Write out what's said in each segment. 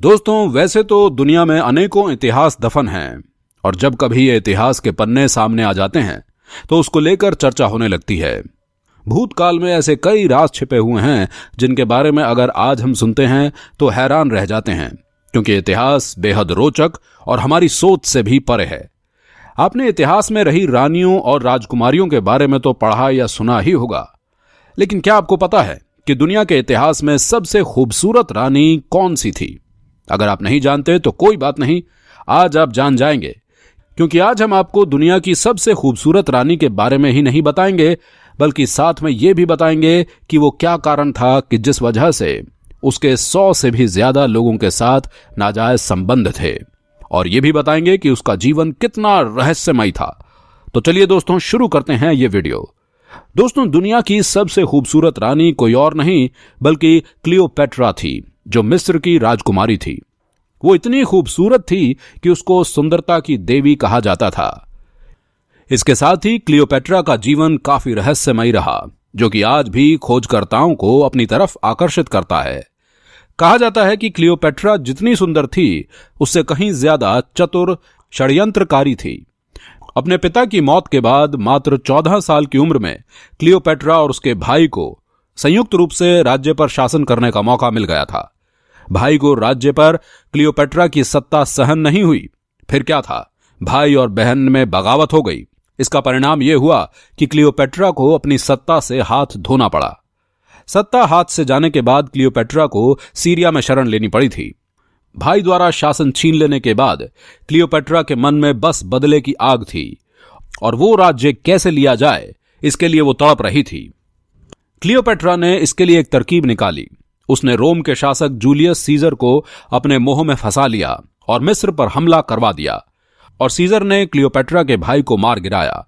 दोस्तों, वैसे तो दुनिया में अनेकों इतिहास दफन हैं और जब कभी ये इतिहास के पन्ने सामने आ जाते हैं तो उसको लेकर चर्चा होने लगती है। भूतकाल में ऐसे कई राज छिपे हुए हैं जिनके बारे में अगर आज हम सुनते हैं तो हैरान रह जाते हैं, क्योंकि इतिहास बेहद रोचक और हमारी सोच से भी परे है। आपने इतिहास में रही रानियों और राजकुमारियों के बारे में तो पढ़ा या सुना ही होगा, लेकिन क्या आपको पता है कि दुनिया के इतिहास में सबसे खूबसूरत रानी कौन सी थी? अगर आप नहीं जानते तो कोई बात नहीं, आज आप जान जाएंगे, क्योंकि आज हम आपको दुनिया की सबसे खूबसूरत रानी के बारे में ही नहीं बताएंगे, बल्कि साथ में यह भी बताएंगे कि वो क्या कारण था कि जिस वजह से उसके 100 से भी ज्यादा लोगों के साथ नाजायज संबंध थे, और यह भी बताएंगे कि उसका जीवन कितना रहस्यमय था। तो चलिए दोस्तों, शुरू करते हैं ये वीडियो। दोस्तों, दुनिया की सबसे खूबसूरत रानी कोई और नहीं बल्कि क्लियोपेट्रा थी, जो मिस्र की राजकुमारी थी। वो इतनी खूबसूरत थी कि उसको सुंदरता की देवी कहा जाता था। इसके साथ ही क्लियोपेट्रा का जीवन काफी रहस्यमय रहा, जो कि आज भी खोजकर्ताओं को अपनी तरफ आकर्षित करता है। कहा जाता है कि क्लियोपेट्रा जितनी सुंदर थी उससे कहीं ज्यादा चतुर षड्यंत्रकारी थी। अपने पिता की मौत के बाद मात्र 14 साल की उम्र में क्लियोपेट्रा और उसके भाई को संयुक्त रूप से राज्य पर शासन करने का मौका मिल गया था। भाई को राज्य पर क्लियोपेट्रा की सत्ता सहन नहीं हुई। फिर क्या था, भाई और बहन में बगावत हो गई। इसका परिणाम यह हुआ कि क्लियोपेट्रा को अपनी सत्ता से हाथ धोना पड़ा। सत्ता हाथ से जाने के बाद क्लियोपेट्रा को सीरिया में शरण लेनी पड़ी थी। भाई द्वारा शासन छीन लेने के बाद क्लियोपेट्रा के मन में बस बदले की आग थी, और वो राज्य कैसे लिया जाए इसके लिए वो तड़प रही थी। क्लियोपेट्रा ने इसके लिए एक तरकीब निकाली। उसने रोम के शासक जूलियस सीजर को अपने मोह में फंसा लिया और मिस्र पर हमला करवा दिया, और सीजर ने क्लियोपेट्रा के भाई को मार गिराया।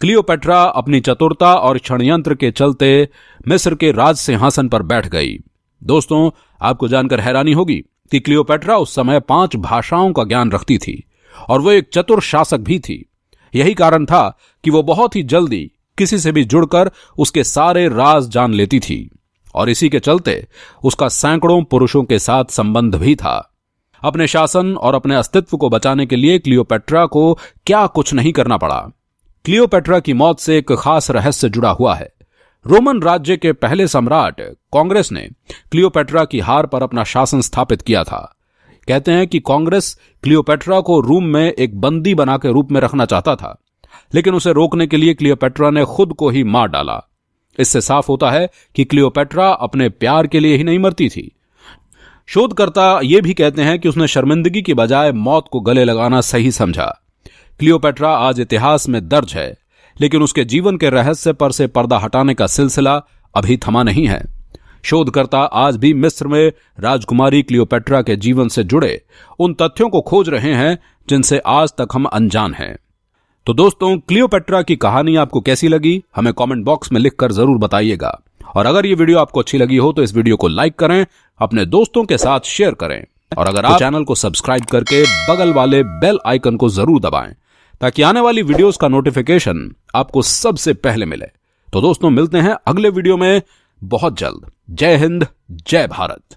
क्लियोपेट्रा अपनी चतुरता और षड्यंत्र के चलते मिस्र के राज सिंहासन पर बैठ गई। दोस्तों, आपको जानकर हैरानी होगी कि क्लियोपेट्रा उस समय 5 भाषाओं का ज्ञान रखती थी और वो एक चतुर शासक भी थी। यही कारण था कि वो बहुत ही जल्दी किसी से भी जुड़कर उसके सारे राज जान लेती थी, और इसी के चलते उसका सैकड़ों पुरुषों के साथ संबंध भी था। अपने शासन और अपने अस्तित्व को बचाने के लिए क्लियोपेट्रा को क्या कुछ नहीं करना पड़ा। क्लियोपेट्रा की मौत से एक खास रहस्य जुड़ा हुआ है। रोमन राज्य के पहले सम्राट कांग्रेस ने क्लियोपेट्रा की हार पर अपना शासन स्थापित किया था। कहते हैं कि कांग्रेस क्लियोपेट्रा को रोम में एक बंदी बना के रूप में रखना चाहता था, लेकिन उसे रोकने के लिए क्लियोपेट्रा ने खुद को ही मार डाला। इससे साफ होता है कि क्लियोपेट्रा अपने प्यार के लिए ही नहीं मरती थी। शोधकर्ता यह भी कहते हैं कि उसने शर्मिंदगी की बजाय मौत को गले लगाना सही समझा। क्लियोपेट्रा आज इतिहास में दर्ज है, लेकिन उसके जीवन के रहस्य पर से पर्दा हटाने का सिलसिला अभी थमा नहीं है। शोधकर्ता आज भी मिस्र में राजकुमारी क्लियोपेट्रा के जीवन से जुड़े उन तथ्यों को खोज रहे हैं जिनसे आज तक हम अनजान हैं। तो दोस्तों, क्लियोपेट्रा की कहानी आपको कैसी लगी हमें कमेंट बॉक्स में लिखकर जरूर बताइएगा, और अगर ये वीडियो आपको अच्छी लगी हो तो इस वीडियो को लाइक करें, अपने दोस्तों के साथ शेयर करें, और अगर आप चैनल को सब्सक्राइब करके बगल वाले बेल आइकन को जरूर दबाएं ताकि आने वाली वीडियोस का नोटिफिकेशन आपको सबसे पहले मिले। तो दोस्तों, मिलते हैं अगले वीडियो में बहुत जल्द। जय हिंद, जय भारत।